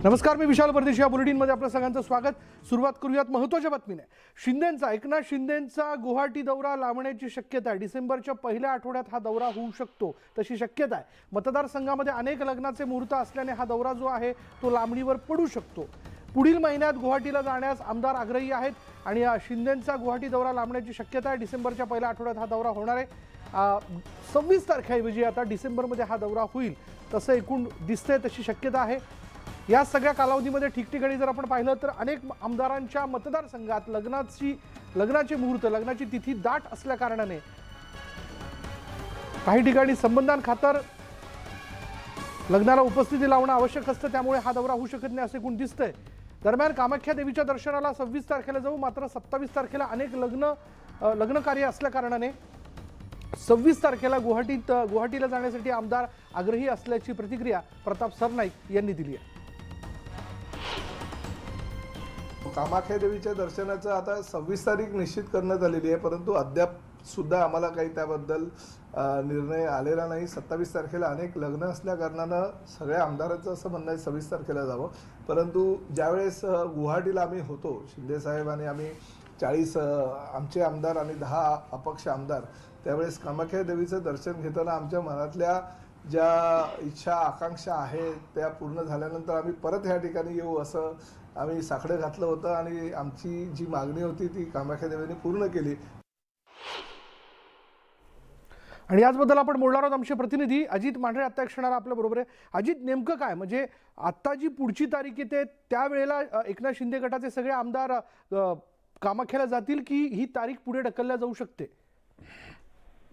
नमस्कार, मी विशाल परदेशी. या बुलेटिनमध्ये आपलं सगळ्यांचं स्वागत. सुरुवात करूयात महत्त्वाच्या बातमीने. एकनाथ शिंदेंचा गुवाहाटी दौरा लांबण्याची शक्यता आहे. डिसेंबरच्या पहिल्या आठवड्यात हा दौरा होऊ शकतो तशी शक्यता आहे. मतदारसंघामध्ये अनेक लग्नाचे मुहूर्त असल्याने हा दौरा जो आहे तो लांबणीवर पडू शकतो. पुढील महिन्यात गुवाहाटीला जाण्यास आमदार आग्रही आहेत आणि शिंदेंचा गुवाहाटी दौरा लांबण्याची शक्यता आहे. डिसेंबरच्या पहिल्या आठवड्यात हा दौरा होणार आहे. 26 तारखेऐवजी आता डिसेंबरमध्ये हा दौरा होईल तसं एकूण दिसतंय, तशी शक्यता आहे. या सगळ्या कालावधीमध्ये ठिकठिकाणी जर आपण पाहिलं तर अनेक आमदारांच्या मतदारसंघात लग्नाचे मुहूर्त, लग्नाची तिथी दाट असल्या कारणाने काही ठिकाणी संबंधांखातर लग्नाला उपस्थिती लावणं आवश्यक असतं, त्यामुळे हा दौरा होऊ शकत नाही असे एकूण दिसतंय. दरम्यान कामाख्या देवीच्या दर्शनाला 26 तारखेला जाऊ, मात्र 27 तारखेला अनेक लग्न कार्य असल्या कारणाने 26 तारखेला गुवाहाटीला जाण्यासाठी आमदार आग्रही असल्याची प्रतिक्रिया प्रताप सरनाईक यांनी दिली आहे. कामाख्या देवीच्या दर्शनाचं आता 26 तारीख निश्चित करण्यात आलेली आहे, परंतु अद्याप सुद्धा आम्हाला काही त्याबद्दल निर्णय आलेला नाही. 27 तारखेला अनेक लग्न असल्या कारणानं सगळ्या आमदारांचं असं म्हणणं आहे 26 तारखेला जावं. परंतु ज्यावेळेस गुवाहाटीला आम्ही होतो, शिंदेसाहेब आणि आम्ही 40 आमचे आमदार आणि 10 अपक्ष आमदार, त्यावेळेस कामाख्या देवीचं दर्शन घेताना आमच्या मनातल्या ज्या इच्छा आकांक्षा आहेत त्या पूर्ण झाल्यानंतर आम्ही परत ह्या ठिकाणी येऊ असं आम्ही साकडं घातलं होतं आणि आमची जी मागणी होती ती कामाख्या देवीने पूर्ण केली. आणि याचबद्दल आपण बोलणार आहोत. आमचे प्रतिनिधी अजित मांढरे आता एक क्षणाला आपल्या बरोबर आहे. अजित, नेमकं काय म्हणजे आता जी पुढची तारीख येते त्यावेळेला एकनाथ शिंदे गटाचे सगळे आमदार कामाख्याला जातील की ही तारीख पुढे ढकलल्या जाऊ शकते?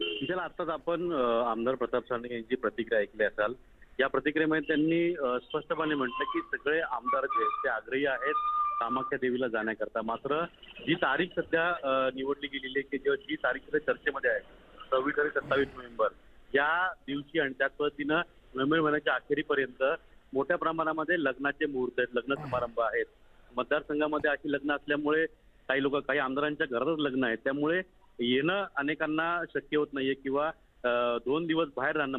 त्याला आताच आपण आमदार प्रताप सरनाईक यांची प्रतिक्रिया ऐकली असाल. या प्रतिक्रियेमध्ये त्यांनी स्पष्टपणे म्हटलं की सगळे आमदार जे ते आग्रही आहेत कामाख्या देवीला जाण्याकरता. मात्र जी तारीख सध्या निवडली गेलेली आहे की जी तारीख सध्या चर्चेमध्ये आहे 26 आणि 27 नोव्हेंबर या दिवशी, आणि त्याच पद्धतीनं नोव्हेंबर महिन्याच्या अखेरीपर्यंत मोठ्या प्रमाणामध्ये लग्नाचे मुहूर्त आहेत, लग्न समारंभ आहेत. मतदारसंघामध्ये अशी लग्न असल्यामुळे काही आमदारांच्या घरातच लग्न आहेत, त्यामुळे येणं अनेकांना शक्य होत नाहीये किंवा 2 दिवस बाहेर राहणं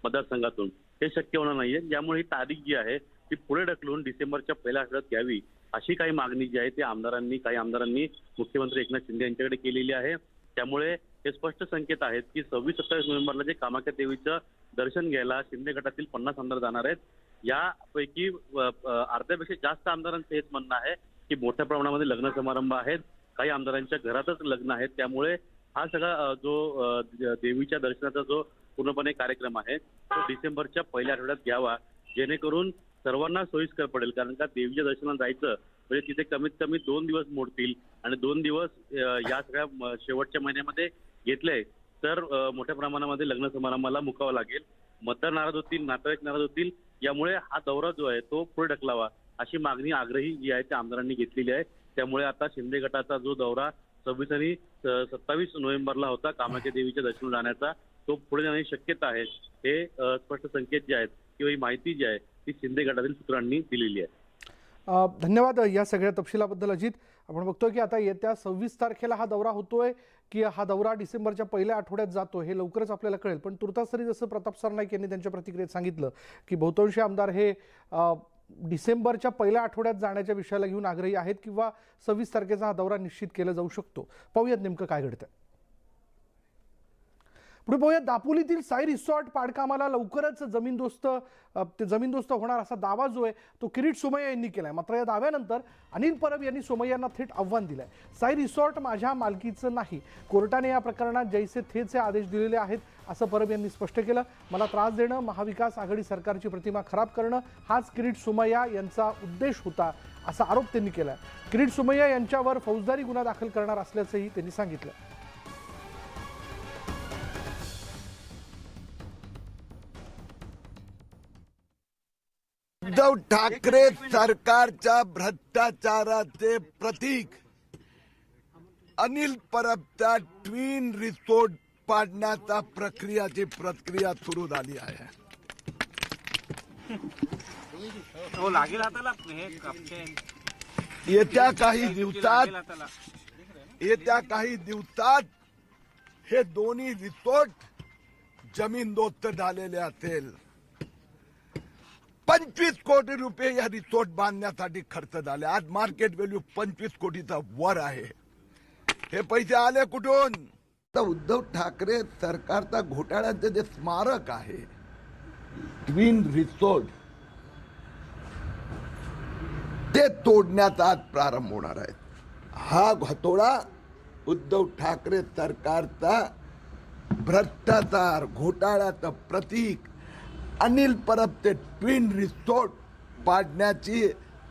मतदारसंघातून हे शक्य होणार नाहीये. त्यामुळे ही तारीख जी आहे ती पुढे ढकलून डिसेंबरच्या पहिल्या आठवड्यात घ्यावी अशी काही मागणी जी आहे ती काही आमदारांनी मुख्यमंत्री एकनाथ शिंदे यांच्याकडे केलेली आहे. त्यामुळे हे स्पष्ट संकेत आहेत की 26-27 नोव्हेंबरला जे कामाख्या देवीचं दर्शन घ्यायला शिंदे गटातील 50 आमदार जाणार आहेत. यापैकी अर्ध्यापेक्षा जास्त आमदारांचं हेच म्हणणं आहे की मोठ्या प्रमाणामध्ये लग्न समारंभ आहेत, काही आमदारांच्या घरातच लग्न आहेत. त्यामुळे हा सगळा जो देवीच्या दर्शनाचा जो पूर्णपणे कार्यक्रम आहे तो डिसेंबरच्या पहिल्या आठवड्यात घ्यावा, जेणेकरून सर्वांना सोयीस्कर पडेल. कारण का देवीच्या दर्शनाला जायचं म्हणजे तिथे कमीत कमी 2 दिवस मोडतील आणि 2 दिवस या सगळ्या शेवटच्या महिन्यामध्ये घेतले तर मोठ्या प्रमाणामध्ये लग्न समारंभाला मुकावं लागेल. मतदार नाराज होतील, नातेवाईक नाराज होतील. यामुळे हा दौरा जो आहे तो पुढे ढकलावा अशी मागणी आग्रही जी आहे त्या आमदारांनी घेतलेली आहे. त्यामुळे आता शिंदे गटाचा जो दौरा 26 आणि 27 नोव्हेंबरला होता कामाख्या देवीच्या दर्शनाला जाण्याचा, तो पुढे जाण्याची शक्यता आहे. हे स्पष्ट संकेत जे आहेत किंवा ही माहिती जी आहे ती शिंदे गटातील सूत्रांनी दिलेली आहे. धन्यवाद या सगळ्या तपशिलाबद्दल अजित. आपण बघतोय की आता येत्या 26 तारखेला हा दौरा होतोय की हा दौरा डिसेंबरच्या पहिल्या आठवड्यात जातो हे लवकरच आपल्याला कळेल. पण तुर्तास तरी जसं प्रताप सरनाईक यांनी त्यांच्या प्रतिक्रियेत सांगितलं की बहुतांशी आमदार हे डिसेंबरच्या पहिल्या आठवड्यात जाण्याच्या विषयाला घेऊन आग्रही आहेत किंवा 26 तारखेचा हा दौरा निश्चित केला जाऊ शकतो. पाहूयात नेमकं काय घडतंय. पुढे पाहूयात दापोलीतील साई रिसॉर्ट पाडकामाला लवकरच जमीनदोस्त होणार असा दावा जो आहे तो किरीट सोमय्या यांनी केलाय. मात्र या दाव्यानंतर अनिल परब यांनी सोमय्यांना थेट आव्हान दिलंय. साई रिसॉर्ट माझ्या मालकीचं नाही, कोर्टाने या प्रकरणात जैसे थेचे आदेश दिलेले आहेत असं परब यांनी स्पष्ट केलं. मला त्रास देणं, महाविकास आघाडी सरकारची प्रतिमा खराब करणं हाच किरीट सोमय्या यांचा उद्देश होता असा आरोप त्यांनी केलाय. किरीट सोमय्या यांच्यावर फौजदारी गुन्हा दाखल करणार असल्याचंही त्यांनी सांगितलं. उद्धव ठाकरे सरकारच्या भ्रष्टाचाराचे प्रतीक अनिल परबच्या ट्विन रिसोर्ट पाडण्याचा प्रक्रिया सुरू झाली आहे. येत्या काही दिवसात हे दोन्ही रिसोर्ट जमीनदोस्त झालेले असेल. 25 कोटी रुपये या रिसॉर्ट बांधण्यासाठी खर्च झाले. आज मार्केट व्हॅल्यू 25 कोटीचा वर आहे. हे पैसे आले कुठून? तर उद्धव ठाकरे सरकारचा घोटाळ्याचं जे स्मारक आहे ट्विन रिसॉर्ट ते तोडण्याचा आज प्रारंभ होणार आहे. हा घोटाळा उद्धव ठाकरे सरकारचा भ्रष्टाचार घोटाळ्याचं प्रतीक अनिल परबचे ट्विन रिसॉर्ट पाडण्याची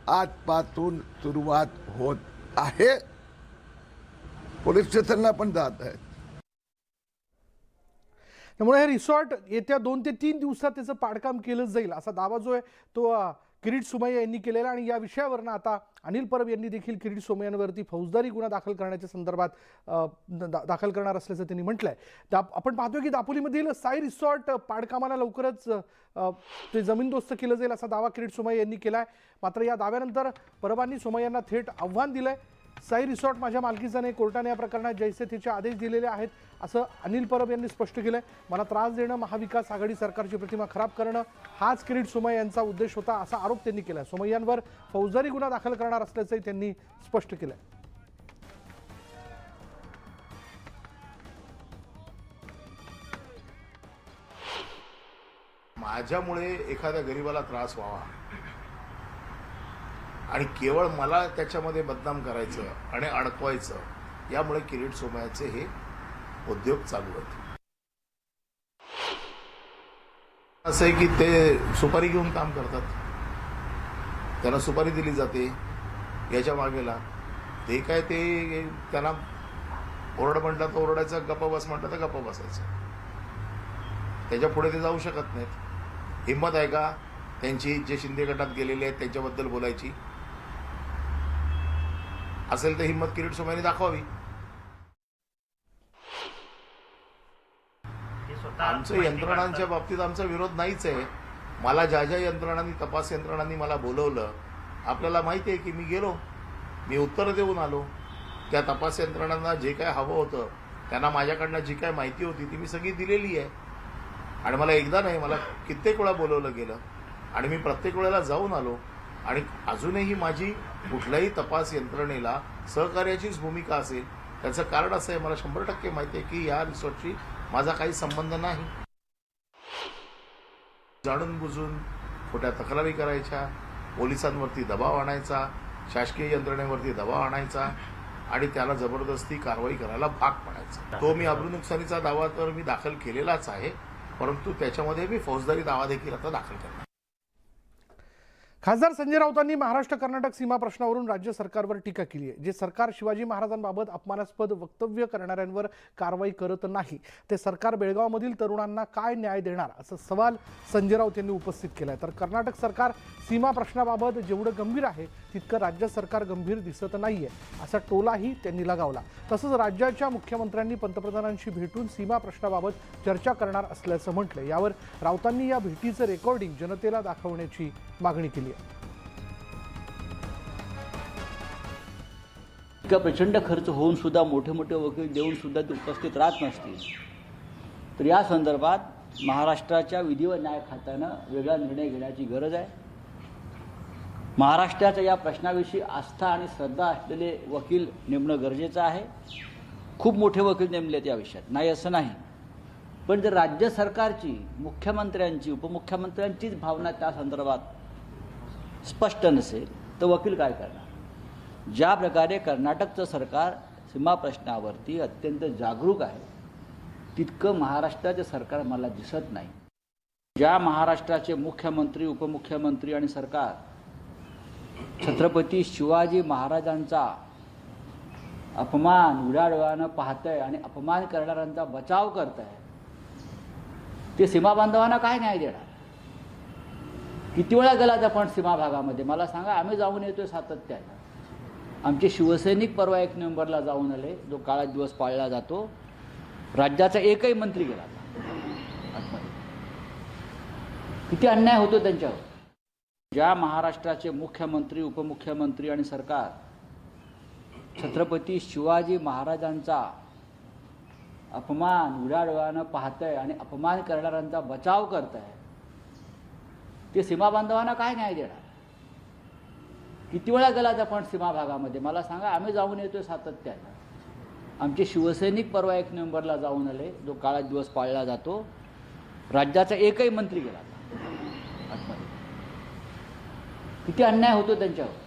आजपासून सुरुवात होत आहे. पोलीस स्टेशनला पण जात आहे. त्यामुळे हे रिसॉर्ट येत्या 2 ते 3 दिवसात त्याचं पाडकाम केलं जाईल असा दावा जो आहे तो किरीट सोमय्या यांनी केलेला. आणि या विषयावरनं आता अनिल परब यांनी देखील किरीट सोमय्यांवरती फौजदारी गुन्हा दाखल करण्याच्या संदर्भात दाखल करणार असल्याचं त्यांनी म्हटलंय. आपण पाहतोय की दापोलीमधील साई रिसॉर्ट पाडकामाला लवकरच ते जमीनदोस्त केलं जाईल असा दावा किरीट सोमय्या यांनी केलाय. मात्र या दाव्यानंतर परबांनी सोमय्यांना थेट आव्हान दिलंय. साई रिसॉर्ट माझ्या मालकीचा नाही, कोर्टाने या प्रकरणात जैसे तिचे आदेश दिलेले आहेत असं अनिल परब यांनी स्पष्ट केलंय. मला त्रास देणं, महाविकास आघाडी सरकारची प्रतिमा खराब करणं हाच किरीट सोमय्या यांचा उद्देश होता असा आरोप त्यांनी केलाय. सोमय्यांवर फौजदारी गुन्हा दाखल करणार असल्याचंही त्यांनी स्पष्ट केलंय. माझ्यामुळे एखाद्या गरीबाला त्रास व्हावा आणि केवळ मला त्याच्यामध्ये बदनाम करायचं आणि अडकवायचं यामुळे किरीट सोमय्याचे हे उद्योग चालू आहेत. असं आहे की ते सुपारी घेऊन काम करतात. त्यांना सुपारी दिली जाते याच्या मागेला ते काय ते त्यांना ओरड म्हटलं तर ओरडायचं, गप्पा बस म्हटलं तर गप्पा बसायचं. त्याच्या पुढे ते जाऊ शकत नाहीत. हिंमत आहे का त्यांची जे शिंदे गटात गेलेले आहेत त्यांच्याबद्दल बोलायची? असेल तर हिंमत किरीट सोमय्यांनी दाखवावी. आमच्या यंत्रणांच्या बाबतीत आमचा विरोध नाहीच आहे. मला ज्या ज्या यंत्रणांनी, तपास यंत्रणांनी मला बोलवलं, आपल्याला माहिती आहे की मी गेलो, मी उत्तरं देऊन आलो. त्या तपास यंत्रणांना जे काय हवं होतं, त्यांना माझ्याकडनं जी काय माहिती होती ती मी सगळी दिलेली आहे. आणि मला एकदा नाही, मला कित्येक वेळा बोलवलं गेलं आणि मी प्रत्येक वेळेला जाऊन आलो. आणि अजूनही माझी कुठल्याही तपास यंत्रणेला सहकार्याचीच भूमिका असेल. त्याचं कारण असं आहे, मला 100% माहिती आहे की या रिसॉर्टशी माझा काही संबंध नाही. जाणून बुजून खोट्या तक्रारी करायच्या, पोलिसांवरती दबाव आणायचा, शासकीय यंत्रणेवरती दबाव आणायचा आणि त्याला जबरदस्ती कारवाई करायला भाग पाडायचा. तो मी अब्रू नुकसानीचा दावा तर मी दाखल केलेलाच आहे, परंतु त्याच्यामध्ये मी फौजदारी दावा देखील आता दाखल करणार. खासदार संजय राऊतांनी महाराष्ट्र कर्नाटक सीमा प्रश्नावरून राज्य सरकारवर टीका केली आहे. जे सरकार शिवाजी महाराजांबाबत अपमानास्पद वक्तव्य करणाऱ्यांवर कारवाई करत नाही, ते सरकार बेळगावमधील तरुणांना काय न्याय देणार असा सवाल संजय राऊत यांनी उपस्थित केला आहे. तर कर्नाटक सरकार सीमा प्रश्नाबाबत जेवढं गंभीर आहे तितकं राज्य सरकार गंभीर दिसत नाहीये असा टोलाही त्यांनी लगावला. तसंच राज्याच्या मुख्यमंत्र्यांनी पंतप्रधानांशी भेटून सीमा प्रश्नाबाबत चर्चा करणार असल्याचं म्हटलं. यावर राऊतांनी या भेटीचं रेकॉर्डिंग जनतेला दाखवण्याची मागणी केली आहे. इतका प्रचंड खर्च होऊन सुद्धा मोठे मोठे वकील देऊन सुद्धा ते उपस्थित राहत नसतील, तर या संदर्भात महाराष्ट्राच्या विधी व न्याय खात्यानं वेगळा निर्णय घेण्याची गरज आहे. महाराष्ट्राच्या या प्रश्नाविषयी आस्था आणि श्रद्धा असलेले वकील नेमणं गरजेचं आहे. खूप मोठे वकील नेमलेत या विषयात, नाही असं नाही. पण जर राज्य सरकारची, मुख्यमंत्र्यांची, उपमुख्यमंत्र्यांचीच भावना त्या संदर्भात स्पष्ट नसेल तर वकील काय करणार? ज्या प्रकारे कर्नाटकचं सरकार सीमा प्रश्नावरती अत्यंत जागरूक आहे, तितकं महाराष्ट्राचं सरकार मला दिसत नाही. ज्या महाराष्ट्राचे मुख्यमंत्री, उपमुख्यमंत्री आणि सरकार छत्रपती शिवाजी महाराजांचा अपमान उडाडवानं पाहतंय आणि अपमान करणाऱ्यांचा बचाव करत आहे, ते सीमा बांधवांना काय न्याय देणार? किती वेळा गेलात आपण सीमा भागामध्ये? मला सांगा. आम्ही जाऊन येतोय सातत्यानं. आमचे शिवसैनिक परवा 1 नोव्हेंबरला जाऊन आले, जो काळा दिवस पाळला जातो. राज्याचा एकही मंत्री गेला आतमध्ये. किती अन्याय होतो त्यांच्यावर. ज्या महाराष्ट्राचे मुख्यमंत्री, उपमुख्यमंत्री आणि सरकार छत्रपती शिवाजी महाराजांचा अपमान उडाडवानं पाहतंय आणि अपमान करणाऱ्यांचा बचाव करत आहे, ते सीमा बांधवांना काय न्याय देणार? किती वेळा गेलात आपण सीमा भागामध्ये मला सांगा. आम्ही जाऊन येतोय सातत्याने. आमचे शिवसैनिक परवा 1 नोव्हेंबरला जाऊन आले, जो काळा दिवस पाळला जातो. राज्याचा एकही मंत्री गेला आतमध्ये. किती अन्याय होतो त्यांच्यावर.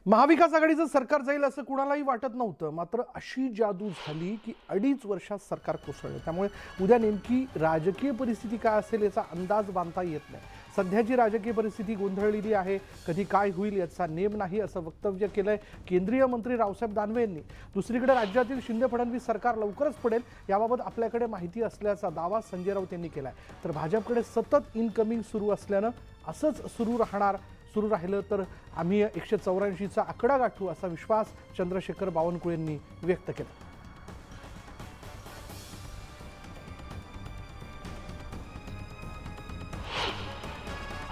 महाविकास आघाडीचं सरकार जाईल असं कुणालाही वाटत नव्हतं. मात्र अशी जादू झाली की 2.5 वर्षात सरकार कोसळलं. त्यामुळे उद्या नेमकी राजकीय परिस्थिती काय असेल याचा अंदाज बांधता येत नाही. सध्याची राजकीय परिस्थिती गोंधळलेली आहे. कधी काय होईल याचा नेम नाही असं वक्तव्य केलंय केंद्रीय मंत्री रावसाहेब दानवे यांनी. दुसरीकडे राज्यातील शिंदे फडणवीस सरकार लवकरच पडेल याबाबत आपल्याकडे माहिती असल्याचा दावा संजय राऊत यांनी केलाय. तर भाजपकडे सतत इनकमिंग सुरू असल्यानं असंच सुरू राहिलं तर आम्ही 184चा आकडा गाठू असा विश्वास चंद्रशेखर बावनकुळे यांनी व्यक्त केला.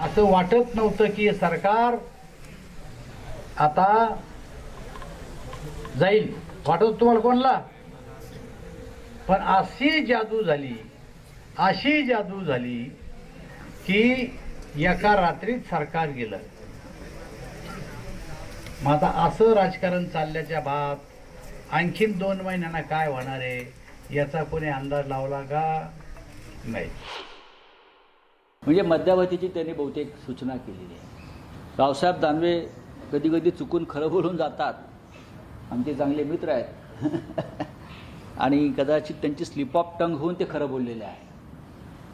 असं वाटत नव्हतं की सरकार आता जाईल. वाटत होतं तुम्हाला कोणला? पण अशी जादू झाली की एका रात्रीत सरकार गेलं. मग आता असं राजकारण चालल्याच्या बाद आणखीन 2 महिन्यांना काय होणार आहे याचा कोणी अंदाज लावला का? नाही. म्हणजे मध्यावधीची त्यांनी बहुतेक सूचना केलेली आहे. रावसाहेब दानवे कधी कधी चुकून खरं बोलून जातात. आमचे चांगले मित्र आहेत आणि कदाचित त्यांची स्लिप ऑफ टंग होऊन ते खरं बोललेले आहे.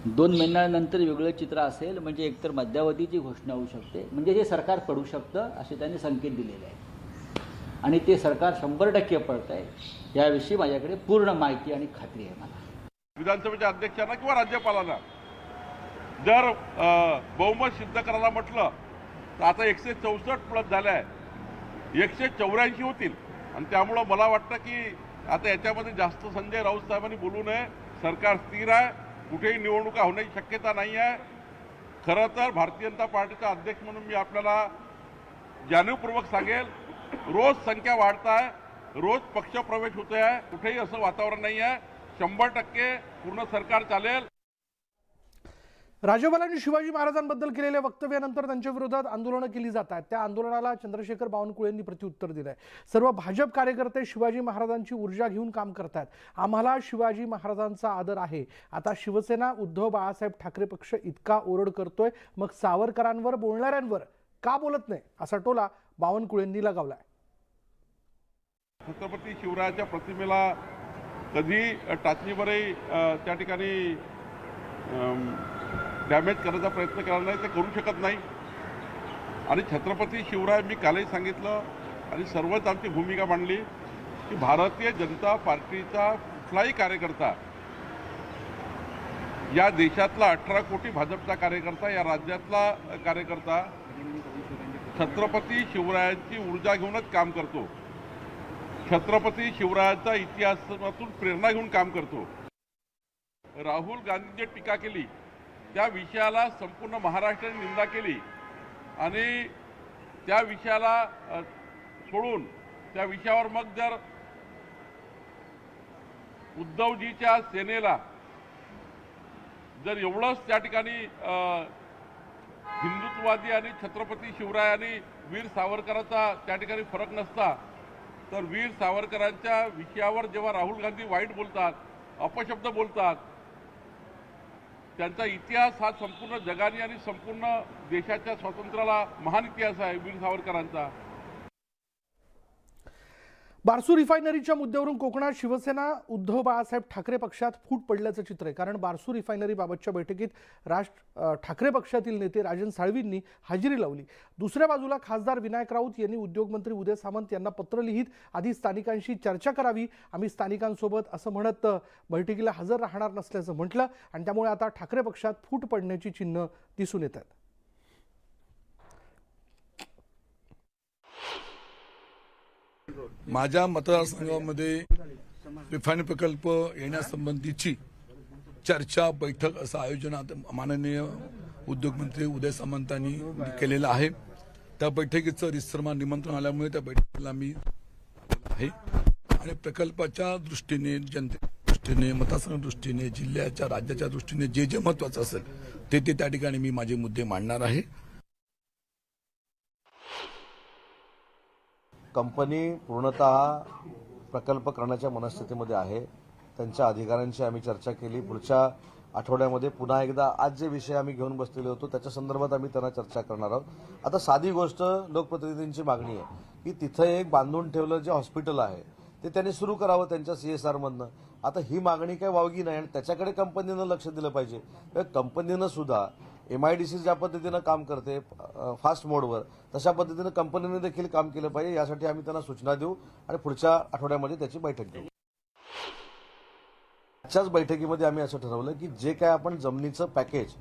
2 महिन्यानंतर वेगळं चित्र असेल म्हणजे एकतर मध्यावधीची घोषणा होऊ शकते, म्हणजे हे सरकार पडू शकतं असे त्यांनी संकेत दिलेले आहेत. आणि ते सरकार 100% पडतं आहे याविषयी माझ्याकडे पूर्ण माहिती आणि खात्री आहे. मला विधानसभेच्या अध्यक्षांना किंवा राज्यपालांना जर बहुमत सिद्ध करायला म्हटलं तर आता 164 प्लस झाले आहे, 184 होतील. आणि त्यामुळं मला वाटतं की आता याच्यामध्ये जास्त संजय राऊत साहेबांनी बोलू नये. सरकार स्थिर आहे, कुठेही निवडणुका होण्याची शक्यता नाही आहे. खरं तर भारतीय जनता पार्टीचा अध्यक्ष म्हणून मी आपल्याला जाणीवपूर्वक सांगेल, रोज संख्या वाढत आहे, रोज पक्ष प्रवेश होते आहे. कुठेही असं वातावरण नाही आहे. 100% पूर्ण सरकार चालेल. राज्यपालांनी शिवाजी महाराजांबद्दल केलेल्या वक्तव्यानंतर त्यांच्या विरोधात आंदोलनं केली जात आहेत. त्या आंदोलनाला चंद्रशेखर बावनकुळे यांनी प्रत्युत्तर दिलंय. सर्व भाजप कार्यकर्ते शिवाजी महाराजांची ऊर्जा घेऊन काम करतात. आम्हाला शिवाजी महाराजांचा आदर आहे. आता शिवसेना उद्धव बाळासाहेब ठाकरे पक्ष इतका ओरड करतोय, मग सावरकरांवर बोलणाऱ्यांवर का बोलत नाही असा टोला बावनकुळेंनी लगावलाय. छत्रपती शिवरायाच्या प्रतिमेला कधी टाचणीवरही त्या ठिकाणी डॅमेज करण्याचा प्रयत्न केला नाही, ते करू शकत नाही. आणि छत्रपती शिवराय मी कालही सांगितलं आणि सर्वच आमची भूमिका मांडली की भारतीय जनता पार्टीचा कुठलाही कार्यकर्ता, या देशातला 18 कोटी भाजपचा कार्यकर्ता, या राज्यातला कार्यकर्ता छत्रपती शिवरायांची ऊर्जा घेऊनच काम करतो. छत्रपती शिवरायाचा इतिहासातून प्रेरणा घेऊन काम करतो. राहुल गांधी जे टीका केली त्या विषयाला संपूर्ण महाराष्ट्राने निंदा केली आणि त्या विषयाला सोडून त्या विषयावर मग जर उद्धवजीच्या सेनेला जर एवढंच त्या ठिकाणी हिंदुत्ववादी आणि छत्रपती शिवराय आणि वीर सावरकरांचा त्या ठिकाणी फरक नसता, तर वीर सावरकरांच्या विषयावर जेव्हा राहुल गांधी वाईट बोलतात, अपशब्द बोलतात, त्यांचा इतिहास हा संपूर्ण जगाने आणि संपूर्ण देशाच्या स्वातंत्र्याला महान इतिहास आहे वीर सावरकरांचा. बारसू रिफायनरीच्या मुद्द्यावरून कोकणात शिवसेना उद्धव बाळासाहेब ठाकरे पक्षात फूट पडल्याचं चित्र आहे. कारण बारसू रिफायनरीबाबतच्या बैठकीत ठाकरे पक्षातील नेते राजन साळवींनी हजेरी लावली. दुसऱ्या बाजूला खासदार विनायक राऊत यांनी उद्योगमंत्री उदय सामंत यांना पत्र लिहित आधी स्थानिकांशी चर्चा करावी, आम्ही स्थानिकांसोबत असं म्हणत बैठकीला हजर राहणार नसल्याचं म्हटलं. आणि त्यामुळे आता ठाकरे पक्षात फूट पडण्याची चिन्ह दिसून येत आहेत. माझ्या मतदारसंघामध्ये रिफायनरी प्रकल्प येण्यासंबंधीची चर्चा बैठक असं आयोजन आता माननीय उद्योगमंत्री उदय सामंतांनी केलेलं आहे. त्या बैठकीचं रिसरमा निमंत्रण आल्यामुळे त्या बैठकीला मी आहे आणि प्रकल्पाच्या दृष्टीने जनते दृष्टीने, मतदारसंघ दृष्टीने, जिल्ह्याच्या राज्याच्या दृष्टीने जे जे महत्वाचं असेल ते त्या ठिकाणी मी माझे मुद्दे मांडणार आहे. कंपनी पूर्णतः प्रकल्प करण्याच्या मनस्थितीमध्ये आहे. त्यांच्या अधिकाऱ्यांशी आम्ही चर्चा केली. पुढच्या आठवड्यामध्ये पुन्हा एकदा आज जे विषय आम्ही घेऊन बसलेले होतो त्याच्या संदर्भात आम्ही त्यांना चर्चा करणार आहोत. आता साधी गोष्ट लोकप्रतिनिधींची मागणी आहे की तिथं एक बांधून ठेवलं जे हॉस्पिटल आहे ते त्यांनी सुरू करावं त्यांच्या CSR मधनं. आता ही मागणी काही वावगी नाही आणि त्याच्याकडे कंपनीनं लक्ष दिलं पाहिजे. कंपनीनं सुद्धा MIDC ज्या पद्धतीनं काम करते फास्ट मोडवर तशा पद्धतीनं कंपनीने देखील काम केलं पाहिजे. यासाठी आम्ही त्यांना सूचना देऊ आणि पुढच्या आठवड्यामध्ये त्याची बैठक घेऊ. आजच्याच बैठकीमध्ये आम्ही असं ठरवलं की जे काय आपण जमिनीचं पॅकेज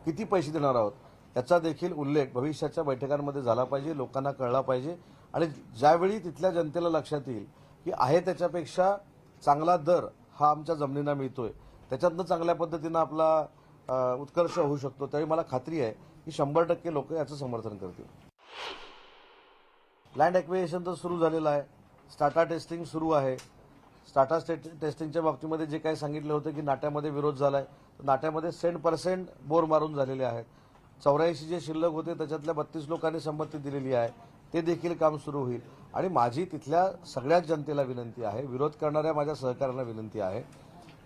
किती पैसे देणार आहोत त्याचा देखील उल्लेख भविष्याच्या बैठकांमध्ये झाला पाहिजे, लोकांना कळला पाहिजे आणि ज्यावेळी तिथल्या जनतेला लक्षात येईल की आहे त्याच्यापेक्षा चांगला दर हा आमच्या जमिनींना मिळतोय, त्याच्यातनं चांगल्या पद्धतीनं आपला उत्कर्ष होऊ शकतो, त्यावेळी मला खात्री आहे की 100% लोक याचं समर्थन करतील. लँड ॲक्विजिशन तर सुरू झालेलं आहे. स्टाटा टेस्टिंग सुरू आहे. स्टाटा टेस्टिंगच्या बाबतीमध्ये जे काही सांगितलं होतं की नाट्यामध्ये विरोध झालाय, तर नाट्यामध्ये 100% बोर मारून झालेले आहेत. 84 जे शिल्लक होते त्याच्यातल्या 32 लोकांनी संमती दिलेली आहे. ते देखील काम सुरू होईल आणि माझी तिथल्या सगळ्याच जनतेला विनंती आहे, विरोध करणाऱ्या माझ्या सहकाऱ्यांना विनंती आहे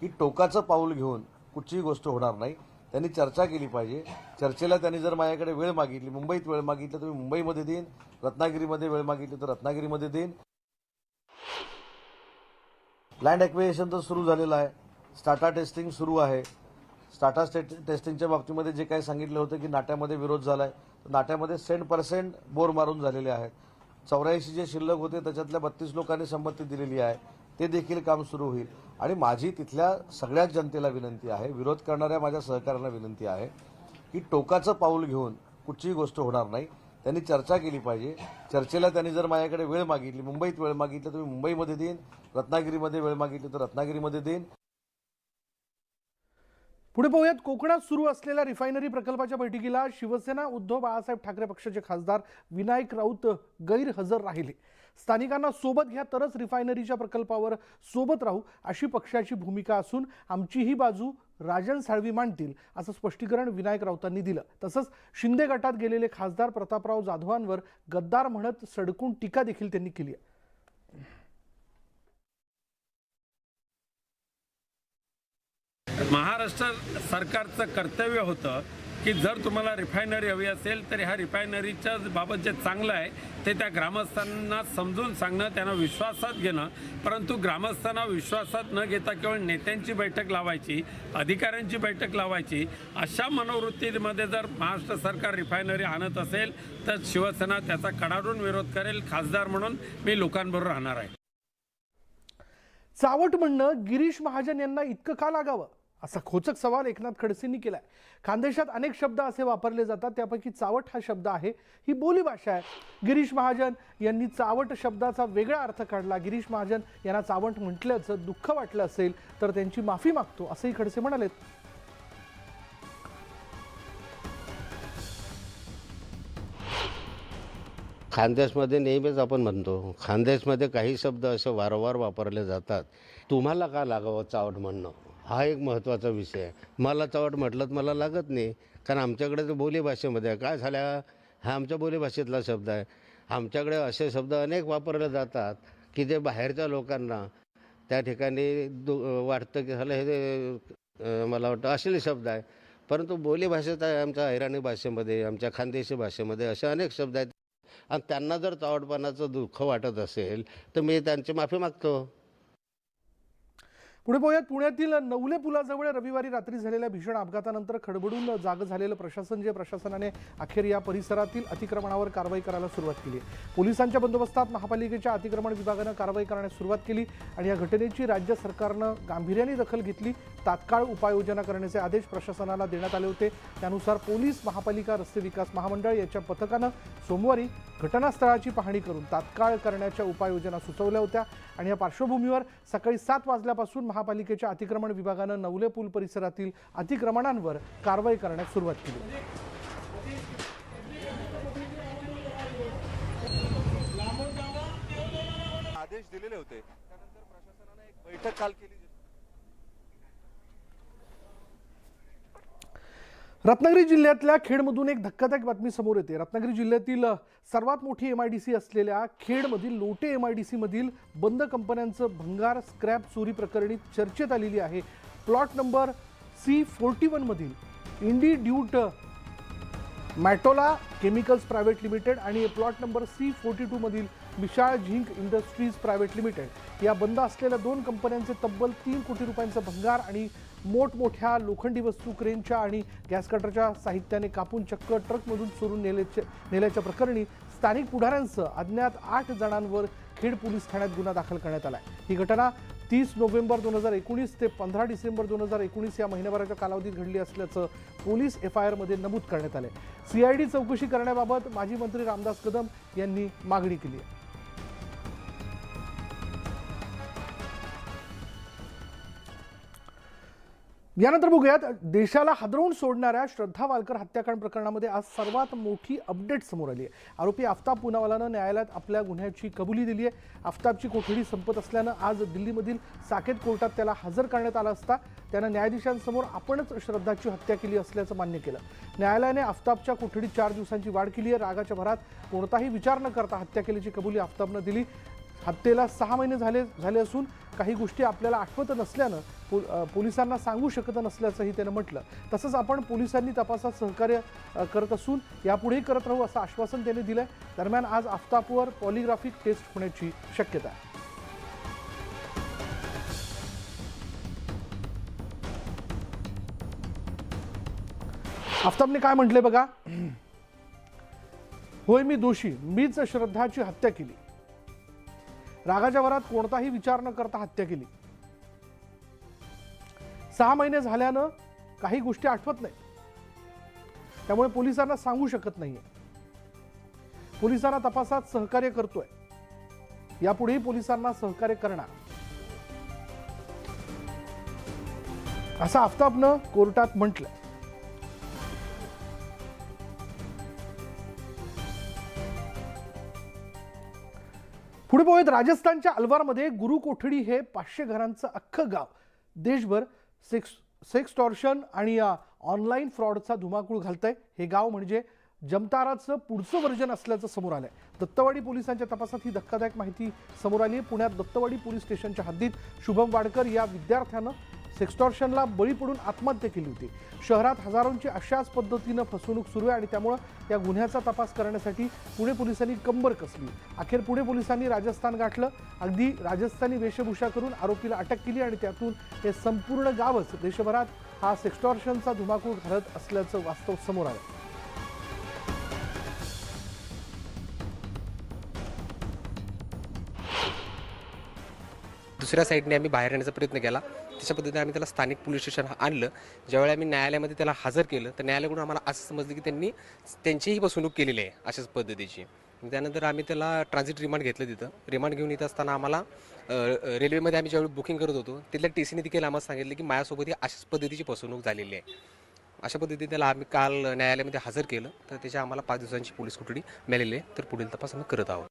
की टोकाचं पाऊल घेऊन कुठचीही गोष्ट होणार नाही. त्यांनी चर्चा केली पाहिजे. चर्चेला त्यांनी जर माझ्याकडे वेळ मागितली, मुंबईत वेळ मागितली तर मी मुंबईमध्ये देईन, रत्नागिरीमध्ये वेळ मागितली तर रत्नागिरीमध्ये देईन. लँड ॲक्विजिशन तर सुरू झालेलं आहे. स्टाटा टेस्टिंग सुरू आहे. स्टाटा टेस्टिंगच्या बाबतीमध्ये जे काही सांगितलं होतं की नाट्यामध्ये विरोध झालाय, तर नाट्यामध्ये 100% बोर मारून झालेले आहेत. 84 जे शिल्लक होते त्याच्यातल्या 32 लोकांनी संमती दिलेली आहे. ते देखील काम सुरू होईल आणि माझी तिथल्या सगळ्याच जनतेला विनंती आहे, विरोध करणाऱ्या माझ्या सहकाऱ्यांना विनंती आहे की टोकाचं पाऊल घेऊन कुठचीही गोष्ट होणार नाही. त्यांनी चर्चा केली पाहिजे. चर्चेला त्यांनी जर माझ्याकडे वेळ मागितली, मुंबईत वेळ मागितली तर मी मुंबईमध्ये देईन, रत्नागिरीमध्ये वेळ मागितली तर रत्नागिरीमध्ये देईन. पुढे पाहूयात. कोकणात सुरू असलेल्या रिफायनरी प्रकल्पाच्या बैठकीला शिवसेना उद्धव बाळासाहेब ठाकरे पक्षाचे खासदार विनायक राऊत गैरहजर राहिले. स्थानिकांना सोबत घ्या तरच रिफायनरीच्या प्रकल्पावर सोबत राहू अशी पक्षाची भूमिका असून आमची ही बाजू राजन साळवी मांडतील असं स्पष्टीकरण विनायक राऊतांनी दिलं. तसंच शिंदे गटात गेलेले खासदार प्रतापराव जाधवांवर गद्दार म्हणत सडकून टीका देखील त्यांनी केली आहे. महाराष्ट्र सरकारचं कर्तव्य होतं की जर तुम्हाला रिफायनरी हवी असेल तर ह्या रिफायनरीच्या बाबत जे चांगलं आहे ते त्या ग्रामस्थांना समजून सांगणं, त्यांना विश्वासात घेणं. परंतु ग्रामस्थांना विश्वासात न घेता केवळ नेत्यांची बैठक लावायची, अधिकाऱ्यांची बैठक लावायची, अशा मनोवृत्तीमध्ये जर महाराष्ट्र सरकार रिफायनरी आणत असेल तर शिवसेना त्याचा कडाडून विरोध करेल. खासदार म्हणून मी लोकांबरोबर राहणार आहे. चावट म्हणणं गिरीश महाजन यांना इतकं का लागावं असा खोचक सवाल एकनाथ खडसेंनी केलाय. खानदेशात अनेक शब्द असे वापरले जातात, त्यापैकी चावट हा शब्द आहे. ही बोलीभाषा आहे. गिरीश महाजन यांनी चावट शब्दाचा वेगळा अर्थ काढला. गिरीश महाजन यांना चावट म्हटल्याचं दुःख वाटलं असेल तर त्यांची माफी मागतो असंही खडसे म्हणालेत. खानदेशमध्ये नेहमीच आपण म्हणतो, खानदेशमध्ये काही शब्द असे वारंवार वापरले जातात. तुम्हाला का लागावं चावट म्हणणं हा एक महत्त्वाचा विषय आहे. मला चावट म्हटलं तर मला लागत नाही, कारण आमच्याकडे तर बोलीभाषेमध्ये आहे. काय झाल्या हा आमच्या बोलीभाषेतला शब्द आहे. आमच्याकडे असे शब्द अनेक वापरले जातात की जे बाहेरच्या लोकांना त्या ठिकाणी वाटतं की झालं हे मला वाटतं अश्लील शब्द आहे. परंतु बोलीभाषेत आहे आमच्या हैराणी भाषेमध्ये, आमच्या खानदेशी भाषेमध्ये असे अनेक शब्द आहेत आणि त्यांना जर चावटपणाचं दुःख वाटत असेल तर मी त्यांची माफी मागतो. पुढे पाहूयात. पुण्यातील नवले पुलाजवळ रविवारी रात्री झालेल्या भीषण अपघातानंतर खडबडून जागं झालेलं प्रशासनाने अखेर या परिसरातील अतिक्रमणावर कारवाई करायला सुरुवात केली. पोलिसांच्या बंदोबस्तात महापालिकेच्या अतिक्रमण विभागानं कारवाई करण्यास सुरुवात केली आणि या घटनेची राज्य सरकारनं गांभीर्याने दखल घेतली. तात्काळ उपाययोजना करण्याचे आदेश प्रशासनाला देण्यात आले होते. त्यानुसार पोलीस, महापालिका, रस्ते विकास महामंडळ याच्या पथकानं सोमवारी घटनास्थळाची पाहणी करून तात्काळ करण्याच्या उपाययोजना सुचवल्या होत्या आणि या पार्श्वभूमीवर सकाळी 7 वाजल्यापासून महापालिकेच्या अतिक्रमण विभागानं नवले पूल परिसरातील अतिक्रमणांवर कारवाई करण्यास सुरुवात केली. आदेश दिलेले होते, त्यानंतर प्रशासनाने एक बैठक काल केली. रत्नागिरी जिल्ह्यातल्या खेडमधून एक धक्कादायक बातमी समोर येते. रत्नागिरी जिल्ह्यातील सर्वात मोठी MIDC असलेल्या खेडमधील लोटे MIDC मधील बंद कंपन्यांचं भंगार स्क्रॅप चोरी प्रकरणी चर्चेत आलेली आहे. प्लॉट नंबर C41 मधील इंडी ड्यूट मॅटोला केमिकल्स प्रायव्हेट लिमिटेड आणि प्लॉट नंबर C42 मधील Vishal zinc industries private limited या बंद असलेल्या दोन कंपन्यांचे तब्बल 3 कोटी रुपयांचं भंगार आणि मोठमोठ्या लोखंडी वस्तू क्रेनच्या आणि गॅस कटरच्या साहित्याने कापून चक्क ट्रकमधून चोरून नेल्याच्या प्रकरणी स्थानिक पुढाऱ्यांसह अज्ञात 8 जणांवर खेड पोलीस ठाण्यात गुन्हा दाखल करण्यात आला आहे. ही घटना 30 नोव्हेंबर 2019 ते 15 डिसेंबर 2019 या महिन्याभराच्या कालावधीत घडली असल्याचं पोलीस FIR मध्ये नमूद करण्यात आले. CID चौकशी करण्याबाबत माजी मंत्री रामदास कदम यांनी मागणी केली आहे. यानंतर बघूयात देशाला हादरवून सोडणाऱ्या श्रद्धा वालकर हत्याकांड प्रकरणामध्ये आज सर्वात मोठी अपडेट समोर आली आहे. आरोपी आफताब पुनावालानं न्यायालयात आपल्या गुन्ह्याची कबुली दिली आहे. आफताबची कोठडी संपत असल्यानं आज दिल्लीमधील साकेत कोर्टात त्याला हजर करण्यात आलं असता त्यानं न्यायाधीशांसमोर आपणच श्रद्धाची हत्या केली असल्याचं मान्य केलं. न्यायालयाने आफताबच्या कोठडीत 4 दिवसांची वाढ केली आहे. रागाच्या भरात कोणताही विचार न करता हत्या केल्याची कबुली आफताबनं दिली. हत्येला 6 महिने झाले असून काही गोष्टी आपल्याला आठवत नसल्यानं पोलिसांना सांगू शकत नसल्याचंही त्यानं म्हटलं. तसंच आपण पोलिसांनी तपासात सहकार्य करत असून यापुढेही करत राहू असं आश्वासन त्याने दिलंय. दरम्यान आज आफताबवर पॉलिग्राफिक टेस्ट होण्याची शक्यता आहे. आफताबने काय म्हटलंय बघा. होय, मी दोषी. मीच श्रद्धाची हत्या केली. रागाच्या भरात कोणताही विचार न करता हत्या केली. 6 महिने झाल्यानं काही गोष्टी आठवत नाही, त्यामुळे पोलिसांना सांगू शकत नाहीये. पोलिसांना तपासात सहकार्य करतोय. यापुढेही पोलिसांना सहकार्य करणार असं आफताबनं कोर्टात म्हटलंय. पुढे बघूयात राजस्थानच्या अलवारमध्ये गुरु कोठडी हे 500 घरांचं अख्खं गाव देशभर सेक्सटॉर्शन आणि ऑनलाईन फ्रॉडचा धुमाकूळ घालतंय. हे गाव म्हणजे जमताराचं पुढचं वर्जन असल्याचं समोर आलंय. दत्तवाडी पोलिसांच्या तपासात ही धक्कादायक माहिती समोर आली आहे. पुण्यात दत्तवाडी पोलीस स्टेशनच्या हद्दीत शुभम वाडकर या विद्यार्थ्यानं सेक्सटॉर्शनला बळी पडून आत्महत्या केली होती. शहरात हजारोंची अशाच पद्धतीनं फसवणूक सुरू आहे आणि त्यामुळे या गुन्ह्याचा तपास करण्यासाठी पुणे पोलिसांनी कंबर कसली. अखेर पुणे पोलिसांनी राजस्थान गाठलं. अगदी राजस्थानी वेशभूषा करून आरोपीला अटक केली आणि त्यातून हे संपूर्ण गावच देशभरात हा सेक्सटॉर्शनचा धुमाकूळ घालत असल्याचं वास्तव समोर आलं. दुसऱ्या साईडने आम्ही बाहेर येण्याचा प्रयत्न केला. तशा पद्धतीने आम्ही त्याला स्थानिक पोलीस स्टेशन आणलं. ज्यावेळी आम्ही न्यायालयामध्ये त्याला हजर केलं तर न्यायालयाकडून आम्हाला असं समजलं की त्यांनी त्यांचीही फसवणूक केलेली आहे अशाच पद्धतीची. त्यानंतर आम्ही त्याला ट्रान्झिट रिमांड घेतलं. तिथं रिमांड घेऊन येत असताना आम्हाला रेल्वेमध्ये आम्ही ज्यावेळी बुकिंग करत होतो तिथल्या TCने देखील आम्हाला सांगितलं की माझ्यासोबत ही अशाच पद्धतीची फसवणूक झालेली आहे. अशा पद्धतीने त्याला आम्ही काल न्यायालयामध्ये हजर केलं. तर त्याच्या आम्हाला 5 दिवसांची पोलीस कोठडी मिळालेली आहे. तर पुढील तपास आम्ही करत आहोत.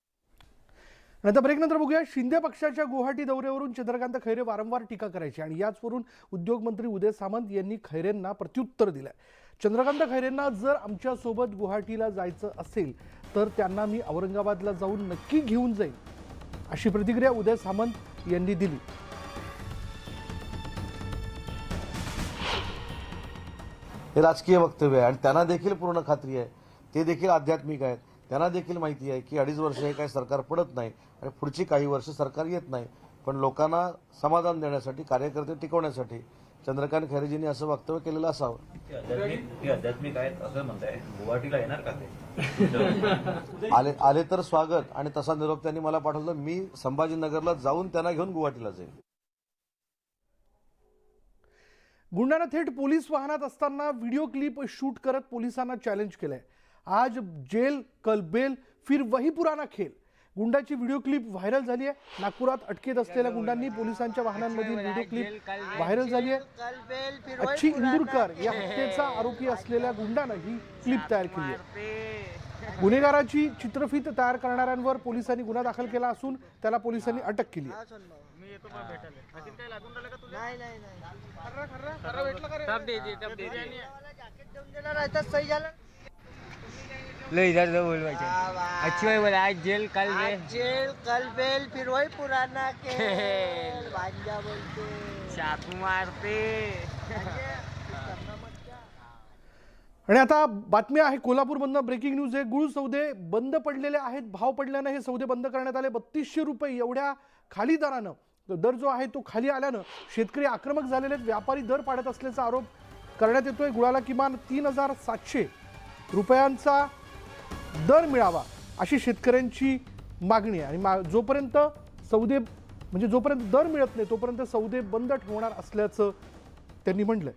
नंतर ब्रेकनंतर बघूया. शिंदे पक्षाच्या गुवाहाटी दौऱ्यावरून चंद्रकांत खैरे वारंवार टीका करायचे आणि याचवरून उद्योगमंत्री उदय सामंत यांनी खैरेंना प्रत्युत्तर दिलंय. चंद्रकांत खैरेंना जर आमच्यासोबत गुवाहाटीला जायचं असेल तर त्यांना मी औरंगाबादला जाऊन नक्की घेऊन जाईन अशी प्रतिक्रिया उदय सामंत यांनी दिली. हे राजकीय वक्तव्य आहे आणि त्यांना देखील पूर्ण खात्री आहे. ते देखील आध्यात्मिक आहेत. त्यांना देखील माहिती आहे की 2.5 वर्ष हे काही सरकार पडत नाही आणि पुढची काही वर्ष सरकार येत नाही. पण लोकांना समाधान देण्यासाठी, कार्यकर्ते टिकवण्यासाठी चंद्रकांत खैरेजींनी असं वक्तव्य केलेलं असावं. ते आध्यात्मिक आहेत असं म्हणताय. गुवाहाटीला येणार का ते? आले तर स्वागत. आणि तसा निरोप त्यांनी मला पाठवला. मी संभाजीनगरला जाऊन त्यांना घेऊन गुवाहाटीला जाईल. गुंडांना थेट पोलीस वाहनात असताना व्हिडिओ क्लिप शूट करत पोलिसांना चॅलेंज केलंय. आज जेल कल बेल फिर वही पुराना खेल. गुंडाची व्हिडिओ क्लिप व्हायरल झाली आहे. नागपुरात अटकेत असलेल्या गुंडांनी पोलिसांच्या वाहनांमधील व्हिडिओ क्लिप व्हायरल झाली आहे. अच्छी इंदुरकर या हत्येचा आरोपी असलेल्या गुंडानं ही क्लिप तयार केली आहे. गुन्हेगाराची चित्रफीत तयार करणाऱ्यांवर पोलिसांनी गुन्हा दाखल केला असून त्याला पोलिसांनी अटक केली आहे. अच्छी भाई बोला आज जेल कल बेल फिर वही पुराना खेल भांजा बोलते चाकू मारते. आणि आता बातमी आहे कोल्हापूरमधनं ब्रेकिंग न्यूज आहे. गुळ सौदे बंद पडलेले आहेत. भाव पडल्यानं हे सौदे बंद करण्यात आले. 3200 रुपये एवढ्या खाली दरानं दर जो आहे तो खाली आल्यानं शेतकरी आक्रमक झालेले आहेत. व्यापारी दर पाडत असल्याचा आरोप करण्यात येतोय. गुळाला किमान 3700 रुपयांचा दर मिळावा अशी शेतकऱ्यांची मागणी आहे. आणि जोपर्यंत सौदे म्हणजे जोपर्यंत दर मिळत नाही तोपर्यंत सौदे बंद ठेवणार असल्याचं त्यांनी म्हटलंय.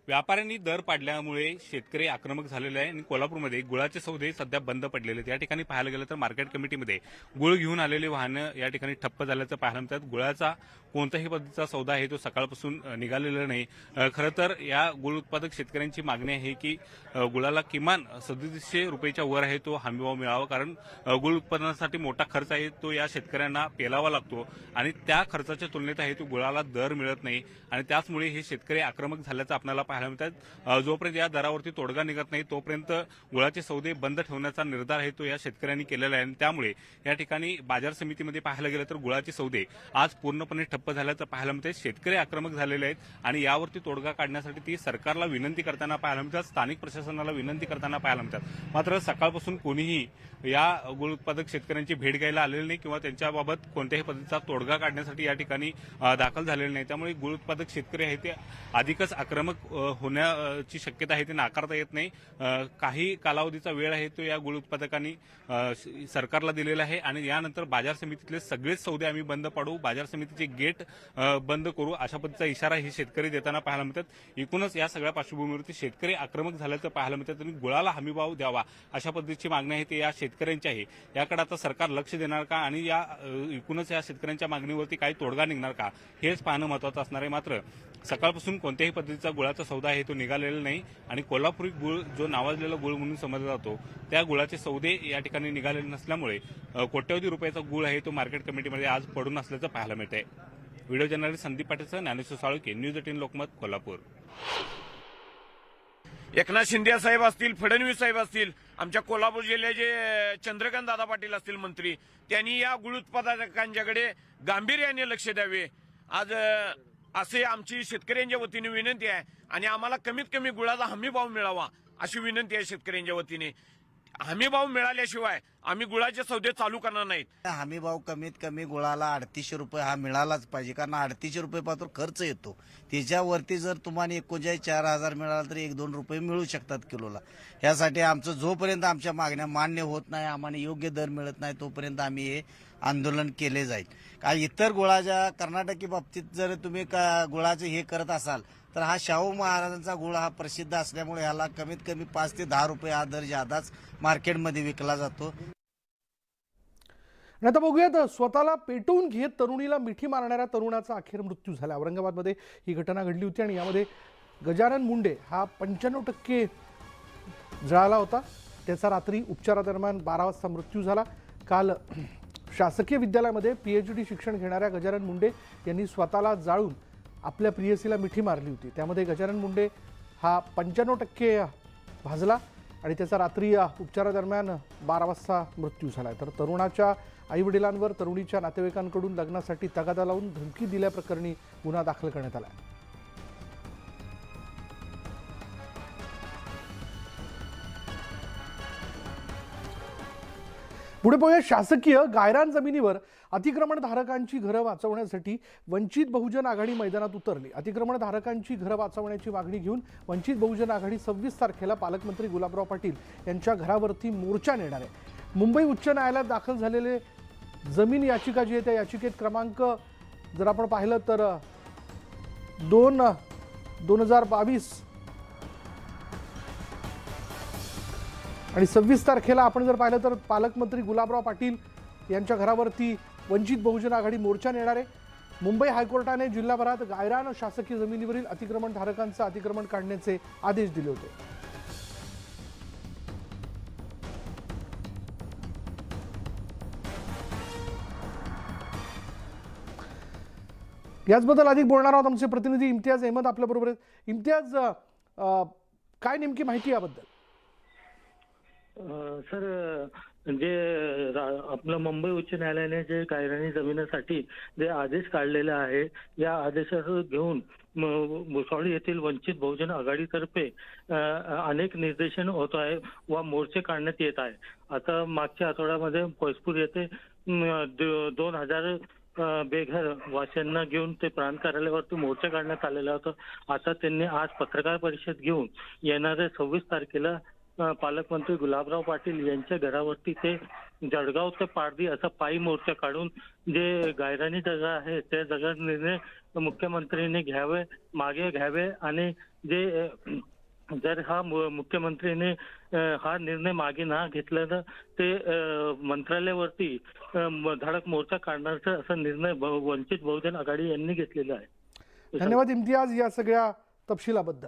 व्यापाऱ्यांनी दर पाडल्यामुळे शेतकरी आक्रमक झालेले आहे आणि कोल्हापूरमध्ये गुळाचे सौदे सध्या बंद पडलेले आहेत. या ठिकाणी पाहायला गेलं तर मार्केट कमिटीमध्ये गुळ घेऊन आलेली वाहनं या ठिकाणी ठप्प झाल्याचं पाहायला मिळतात. गुळाचा कोणत्याही पद्धतीचा सौदा आहे तो सकाळपासून निघालेला नाही. खरं तर या गुळ उत्पादक शेतकऱ्यांची मागणी आहे की गुळाला किमान 3700 रुपयाच्या वर आहे तो हमीभाव मिळावा. कारण गुळ उत्पादनासाठी मोठा खर्च आहे तो या शेतकऱ्यांना पेलावा लागतो आणि त्या खर्चाच्या तुलनेत आहे तो गुळाला दर मिळत नाही आणि त्याचमुळे हे शेतकरी आक्रमक झाल्याचं आपल्याला पाहायला मिळतात. जोपर्यंत या दरावरती तोडगा निघत नाही तोपर्यंत गुळाचे सौदे बंद ठेवण्याचा निर्धार आहे तो या शेतकऱ्यांनी केलेला आहे. त्यामुळे या ठिकाणी बाजार समितीमध्ये पाहायला गेलं तर गुळाचे सौदे आज पूर्णपणे ठप्प झाल्याचं पाहायला मिळते. शेतकरी आक्रमक झालेले आहेत आणि यावरती तोडगा काढण्यासाठी ती सरकारला विनंती करताना पाहायला मिळतात. स्थानिक प्रशासनाला विनंती करताना पाहायला मिळतात. मात्र सकाळपासून कोणीही या गुळ उत्पादक शेतकऱ्यांची भेट घ्यायला आलेली नाही किंवा त्यांच्याबाबत कोणत्याही पद्धतीचा तोडगा काढण्यासाठी या ठिकाणी दाखल झालेले नाही. त्यामुळे गुळ उत्पादक शेतकरी आहे ते अधिकच आक्रमक होण्याची शक्यता आहे ते नाकारता येत नाही. काही कालावधीचा वेळ आहे तो या गुळ उत्पादकांनी सरकारला दिलेला आहे आणि यानंतर बाजार समितीतले सगळेच सौदे आम्ही बंद पाडू, बाजार समितीचे गेट बंद करू अशा पद्धतीचा इशारा हे शेतकरी देताना पाहायला मिळतात. एकूणच या सगळ्या पार्श्वभूमीवरती शेतकरी आक्रमक झाल्याचं पाहायला मिळतात आणि गुळाला हमीभाव द्यावा अशा पद्धतीची मागणी आहे ते या शेतकऱ्यांची आहे. याकडे आता सरकार लक्ष देणार का आणि या एकूणच या शेतकऱ्यांच्या मागणीवरती काही तोडगा निघणार का हेच पाहणं महत्वाचं असणार आहे. मात्र सकाळपासून कोणत्याही पद्धतीचा गुळाचा सौदा आहे तो निघालेला नाही आणि कोल्हापुरी गुळ जो नावाजलेला गुळ म्हणून समजला जातो त्या गुळाचे सौदे या ठिकाणी निघालेले नसल्यामुळे कोट्यवधी रुपयाचा गुळ आहे तो मार्केट कमिटीमध्ये आज पडून असल्याचं पाहायला मिळतंय. व्हिडिओ जर्नलिस्ट संदीप पाटीलसह ज्ञानेश्वर साळुंखे, न्यूज 18 लोकमत, कोल्हापूर. एकनाथ शिंदे साहेब असतील, फडणवीस साहेब असतील, आमच्या कोल्हापूर जिल्ह्याचे चंद्रकांत दादा पाटील असतील मंत्री, त्यांनी या गुळ उत्पादकांच्याकडे गांभीर्याने लक्ष द्यावे. आज असे आमची शेतकऱ्यांच्या वतीने विनंती आहे आणि आम्हाला कमीत कमी गुळाचा हमीभाव मिळावा अशी विनंती आहे शेतकऱ्यांच्या वतीने. हमीभाव मिळाल्याशिवाय आम्ही गुळाचे सौदे चालू करणार नाहीत. हमीभाव कमीत कमी गुळाला 3800 रुपये हा मिळालाच पाहिजे, कारण 3800 रुपये पासून खर्च येतो. त्याच्यावरती जर तुम्हाला 39,000 मिळाला तर 1-2 रुपये मिळू शकतात किलोला. यासाठी आमचं जोपर्यंत आमच्या मागण्या मान्य होत नाही, आम्हाला योग्य दर मिळत नाही, तोपर्यंत आम्ही हे आंदोलन केले जाईल. काय इतर गुळाच्या कर्नाटकी बाबतीत जर तुम्ही गुळाचं हे करत असाल तर हा शाहू महाराजांचा गुळ हा प्रसिद्ध असल्यामुळे ह्याला कमीत कमी 5 ते 10 रुपये हा दर जादाच मार्केटमध्ये विकला जातो. आता बघूयात स्वतःला पेटवून घेत तरुणीला मिठी मारणाऱ्या तरुणाचा अखेर मृत्यू झाला. औरंगाबादमध्ये ही घटना घडली होती आणि यामध्ये गजानन मुंडे हा 95% जळाला होता. त्याचा रात्री उपचारादरम्यान 12 वाजता मृत्यू झाला. काल शासकीय विद्यालयामध्ये PhD शिक्षण घेणाऱ्या गजानन मुंडे यांनी स्वतःला जाळून आपल्या प्रियसीला मिठी मारली होती. त्यामध्ये गजानन मुंडे हा 95% भाजला आणि त्याचा रात्री उपचारादरम्यान 12 वाजता मृत्यू झाला. तर तरुणाच्या आईवडिलांवर तरुणीच्या नातेवाईकांकडून लग्नासाठी तगादा लावून धमकी दिल्याप्रकरणी गुन्हा दाखल करण्यात आला. पुढे पाहूया शासकीय गायरान जमिनीवर अतिक्रमणधारकांची घरं वाचवण्यासाठी वंचित बहुजन आघाडी मैदानात उतरली. अतिक्रमणधारकांची घरं वाचवण्याची मागणी घेऊन वंचित बहुजन आघाडी 26 तारखेला पालकमंत्री गुलाबराव पाटील यांच्या घरावरती मोर्चा नेणार आहे. मुंबई उच्च न्यायालयात दाखल झालेले जमीन याचिका जी आहे त्या याचिकेत क्रमांक जर आपण पाहिलं तर 2/2022 आणि 26 तारखेला आपण जर पाहिलं तर पालकमंत्री गुलाबराव पाटील यांच्या घरावरती वंचित बहुजन आघाडी मोर्चा नेणार आहे. मुंबई हायकोर्टाने जिल्हाभरात गायरान शासकीय जमिनीवरील अतिक्रमणधारकांचं अतिक्रमण काढण्याचे आदेश दिले होते. याचबद्दल अधिक बोलणार आहोत आमचे प्रतिनिधी इम्तियाज अहमद आपल्याबरोबर आहेत. इम्तियाज, काय नेमकी माहिती याबद्दल? सर, आपलं मुंबई उच्च न्यायालयाने जे गायरानी जमिनीसाठी जे आदेश काढलेले आहे, या आदेशाचं घेऊन भुसावळ येथील वंचित बहुजन आघाडीतर्फे अनेक निर्देशन होत आहे व मोर्चे काढण्यात येत आहे. आता मागच्या आठवड्यामध्ये कोल्हापूर येथे 2000 बेघर वासियांना घेऊन ते प्रांत कार्यालयावरती मोर्चा काढण्यात आलेला होता. आता त्यांनी आज पत्रकार परिषद घेऊन येणाऱ्या 26 तारखेला पालकमंत्री गुलाबराव पाटील यांच्या घरावरती ते जळगाव ते पारधी असा पायी मोर्चा काढून जे गायरानी जागा आहे त्या जागा निर्णय मुख्यमंत्र्यांनी मागे घ्यावे आणि जे जर मुख्यमंत्र्यांनी हा निर्णय मागे ना घेतला तर ते मंत्रालयावरती धडक मोर्चा काढण्याचा असा निर्णय वंचित बहुजन आघाडी यांनी घेतलेला आहे. धन्यवाद इम्तियाज या सगळ्या तपशिलाबद्दल.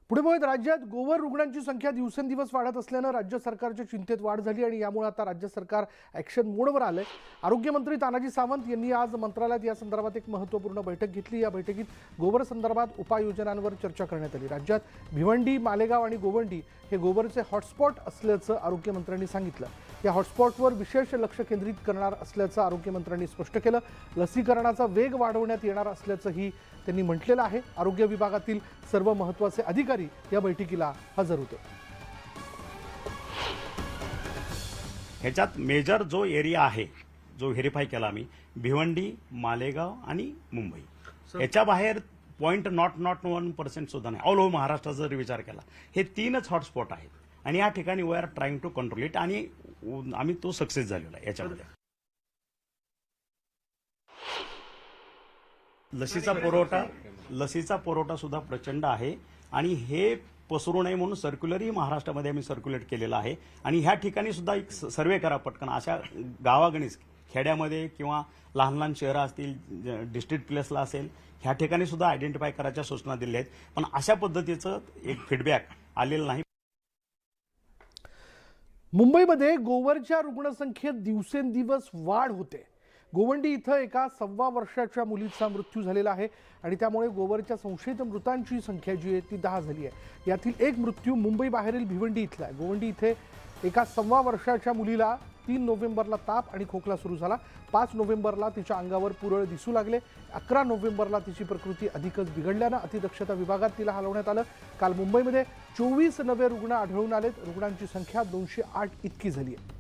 पुढे बघत, राज्यात गोवर रुग्णांची संख्या दिवसेंदिवस वाढत असल्यानं राज्य सरकारच्या चिंतेत वाढ झाली आणि यामुळे आता राज्य सरकार ॲक्शन मोडवर आलंय. आरोग्यमंत्री तानाजी सावंत यांनी आज मंत्रालयात या संदर्भात एक महत्त्वपूर्ण बैठक घेतली. या बैठकीत गोवर संदर्भात उपाययोजनांवर चर्चा करण्यात आली. राज्यात भिवंडी, मालेगाव आणि गोवंडी हे गोवरचे हॉटस्पॉट असल्याचं आरोग्यमंत्र्यांनी सांगितलं. या हॉटस्पॉटवर विशेष लक्ष केंद्रित करणार असल्याचं आरोग्यमंत्र्यांनी स्पष्ट केलं. लसीकरणाचा वेग वाढवण्यात येणार असल्याचंही त्यांनी म्हटलेलं आहे. आरोग्य विभागातील सर्व महत्त्वाचे अधिकारी या बैठकीला हजर होते. ह्याच्यात मेजर जो एरिया आहे, जो व्हेरीफाय केला आम्ही, भिवंडी, मालेगाव आणि मुंबई. याच्या बाहेर 0.001% सुद्धा नाही. ऑल ओव्हर महाराष्ट्राचा जर विचार केला, हे 3च हॉटस्पॉट आहेत आणि या ठिकाणी we are trying to control it आणि आम्ही तो सक्सेस झालेला आहे. याच्यामध्ये लसीचा पुरवठा सुद्धा प्रचंड आहे आणि हे पसरू नये म्हणून सर्क्युलरही महाराष्ट्रामध्ये आम्ही सर्क्युलेट केलेला आहे. आणि ह्या ठिकाणी सुद्धा एक सर्वे करा पटकन, अशा गावागणीस खेड्यामध्ये किंवा लहान लहान शहरं असतील, डिस्ट्रिक्ट प्लेसला असेल, ह्या ठिकाणी सुद्धा आयडेंटिफाय करायच्या सूचना दिल्या आहेत. पण अशा पद्धतीचं एक फीडबॅक आलेलं नाही. मुंबईमध्ये गोवरच्या रुग्णसंख्येत दिवसेंदिवस वाढ होते. गोवंडी इथं एका 1.25 वर्षाच्या मुलीचा मृत्यू झालेला आहे आणि त्यामुळे गोवरच्या संशयित मृतांची संख्या जी आहे ती 10 झाली आहे. यातील एक मृत्यू मुंबई बाहेरील भिवंडी इथला आहे. गोवंडी इथे एका 1.25 वर्षाच्या मुलीला 3 नोव्हेंबरला ताप आणि खोकला सुरू झाला. 5 नोव्हेंबरला तिच्या अंगावर पुरळ दिसू लागले. 11 नोव्हेंबरला तिची प्रकृती अधिकच बिघडल्यानं अतिदक्षता विभागात तिला हलवण्यात आलं. काल मुंबईमध्ये 24 नवे रुग्ण आढळून आलेत. रुग्णांची संख्या 208 इतकी झाली आहे.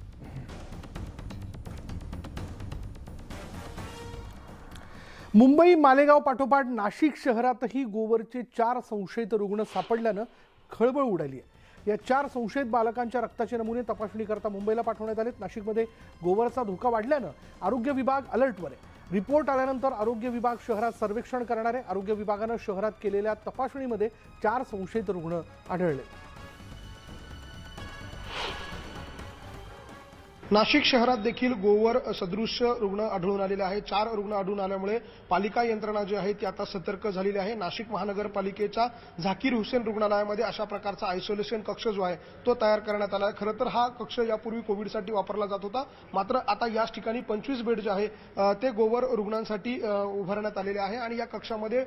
मुंबई, मालेगाव पाठोपाठ नाशिक शहरातही गोवरचे 4 संशयित रुग्ण सापडल्यानं खळबळ उडाली आहे. या 4 संशयित बालकांच्या रक्ताचे नमुने तपासणीकरता मुंबईला पाठवण्यात आलेत. नाशिकमध्ये गोवरचा धोका वाढल्यानं आरोग्य विभाग अलर्टवर आहे. रिपोर्ट आल्यानंतर आरोग्य विभाग शहरात सर्वेक्षण करणार आहे. आरोग्य विभागानं शहरात केलेल्या तपासणीमध्ये 4 संशयित रुग्ण आढळले. नाशिक शहरात देखील गोवर सदृश्य रुग्ण आढळून आलेले आहे. 4 रुग्ण आढळून आल्यामुळे पालिका यंत्रणा जी आहे ती आता सतर्क झालेली आहे. नाशिक महानगरपालिकेच्या झाकीर हुसेन रुग्णालयामध्ये अशा प्रकारचा आयसोलेशन कक्ष जो आहे तो तयार करण्यात आला आहे. खरं तर हा कक्ष यापूर्वी कोविडसाठी वापरला जात होता, मात्र आता याच ठिकाणी 25 बेड जे आहे ते गोवर रुग्णांसाठी उभारण्यात आलेले आहे आणि या कक्षामध्ये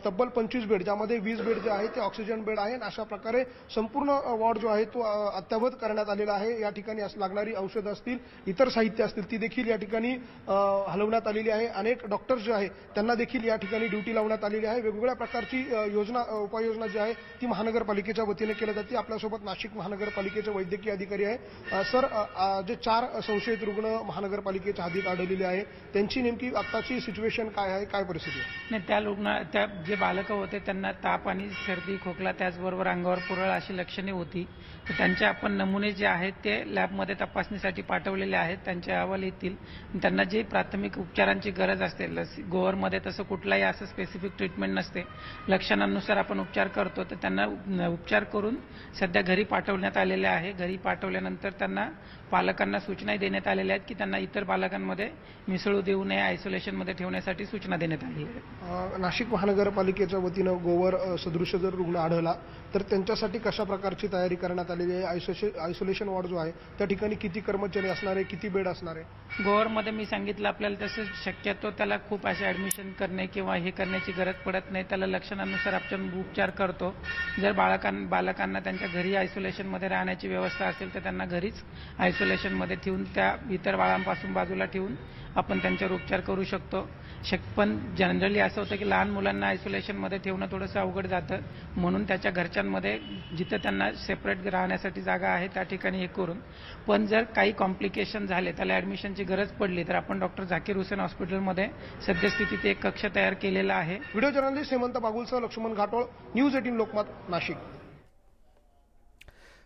तब्बल 25 बेड, ज्यामध्ये 20 बेड जे आहे ते ऑक्सिजन बेड आहे. अशा प्रकारे संपूर्ण वॉर्ड जो आहे तो अद्ययावत करण्यात आलेला आहे. या ठिकाणी लागणारी औषधं असतील, इतर साहित्य असतील, ती देखील या ठिकाणी हलवण्यात आलेली आहे. अनेक डॉक्टर्स जे आहेत त्यांना देखील या ठिकाणी ड्युटी लावण्यात आलेली आहे. वेगवेगळ्या प्रकारची उपाययोजना जी आहे ती महानगरपालिकेच्या वतीने केली जाते. आपल्यासोबत नाशिक महानगरपालिकेचे वैद्यकीय अधिकारी आहे. सर, जे 4 संशयित रुग्ण महानगरपालिकेच्या हद्दीत आढळलेले आहे त्यांची नेमकी आताची सिच्युएशन काय आहे, काय परिस्थिती आहे? नाही, त्या जे बालकं होते त्यांना ताप आणि सर्दी, खोकला, त्याचबरोबर अंगावर पुरळ अशी लक्षणे होती. तर त्यांचे आपण नमुने जे आहेत ते लॅबमध्ये तपासणीसाठी पाठवलेले आहेत. त्यांचे अहवाल येतील. त्यांना जे प्राथमिक उपचारांची गरज असते, गोवरमध्ये तसं कुठलाही असं स्पेसिफिक ट्रीटमेंट नसते, लक्षणांनुसार आपण उपचार करतो. तर त्यांना उपचार करून सध्या घरी पाठवण्यात आलेले आहे. घरी पाठवल्यानंतर त्यांना पालकांना सूचनाही देण्यात आलेल्या आहेत की त्यांना इतर बालकांमध्ये मिसळू देऊ नये, आयसोलेशनमध्ये ठेवण्यासाठी सूचना देण्यात आली आहे. नाशिक महानगरपालिकेच्या वतीनं गोवर सदृश्य जर रुग्ण आढळला तर त्यांच्यासाठी कशा प्रकारची तयारी करण्यात आलेली आहे? आयसोलेशन वॉर्ड जो आहे त्या ठिकाणी किती कर्मचारी ठिकाणी असणार आहे, किती बेड असणार आहे? गोवारमध्ये मी सांगितलं आपल्याला तसं शक्यतो त्याला खूप असे ॲडमिशन करणे किंवा हे करण्याची गरज पडत नाही. त्याला लक्षणानुसार आपण उपचार करतो. जर बालकांना त्यांच्या घरी आयसोलेशनमध्ये राहण्याची व्यवस्था असेल तर त्यांना घरीच आयसोलेशनमध्ये ठेवून त्या इतर बाळांपासून बाजूला ठेवून आपण त्यांच्यावर उपचार करू शकतो. पण जनरली असं होतं की लहान मुलांना आयसोलेशनमध्ये ठेवणं थोडंसं अवघड जातं, म्हणून त्याच्या घरच्यांमध्ये जिथं त्यांना सेपरेट राहण्यासाठी जागा आहे त्या ठिकाणी हे करून. पण जर काही कॉम्प्लिकेशन झाले, त्याला ॲडमिशनची गरज पडली तर आपण डॉक्टर झाकीर हुसेन हॉस्पिटलमध्ये सद्यस्थितीत एक कक्ष तयार केलेला आहे. व्हिडिओ जर्नलिस्ट हेमंत बागुलसह लक्ष्मण घाटोळ, न्यूज 18 लोकमत, नाशिक.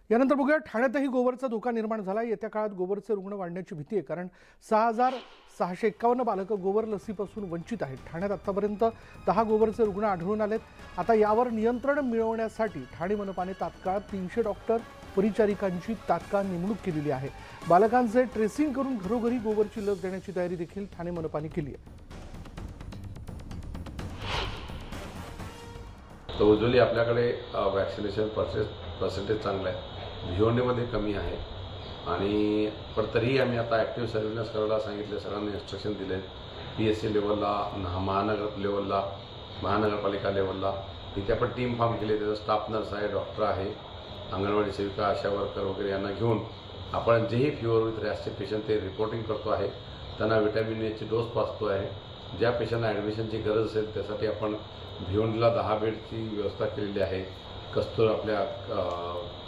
यानंतर बघूया ठाण्यातही गोवरचा धोका निर्माण झाला. येत्या काळात गोवरचे रुग्ण वाढण्याची भीती आहे, कारण 6,651 बालकं गोवर लसीपासून वंचित आहेत. ठाण्यात आतापर्यंत 10 गोवरचे रुग्ण आढळून आलेत. आता यावर नियंत्रण मिळवण्यासाठी ठाणे मनपाने तात्काळ 300 डॉक्टर परिचारिकांची तात्काळ नेमणूक केलेली आहे. बालकांचे ट्रेसिंग करून घरोघरी गोवरची लस देण्याची तयारी देखील ठाणे मनपाने केली आहे. तर उज्ज्वली आपल्याकडे वॅक्सिनेशन पर्सेंटेज चांगलं आहे, भिवंडीमध्ये कमी आहे, आणि पण तरीही आम्ही आता ॲक्टिव्ह सर्व्हिलन्स करायला सांगितले, सगळ्यांना इन्स्ट्रक्शन दिले. PSC लेवलला, महानगर लेवलला, महानगरपालिका लेवलला तिथे आपण टीम फॉर्म केली. त्याचा स्टाफ नर्स आहे, डॉक्टर आहे, अंगणवाडी सेविका, आशा वर्कर वगैरे यांना घेऊन आपण जेही फीवर विथ रॅशचे पेशंट ते रिपोर्टिंग करतो आहे, त्यांना व्हिटॅमिन एची डोस पाजतो आहे. ज्या पेशंटना ॲडमिशनची गरज असेल त्यासाठी आपण भिवंडीला 10 बेडची व्यवस्था केलेली आहे. कस्तूर आपल्या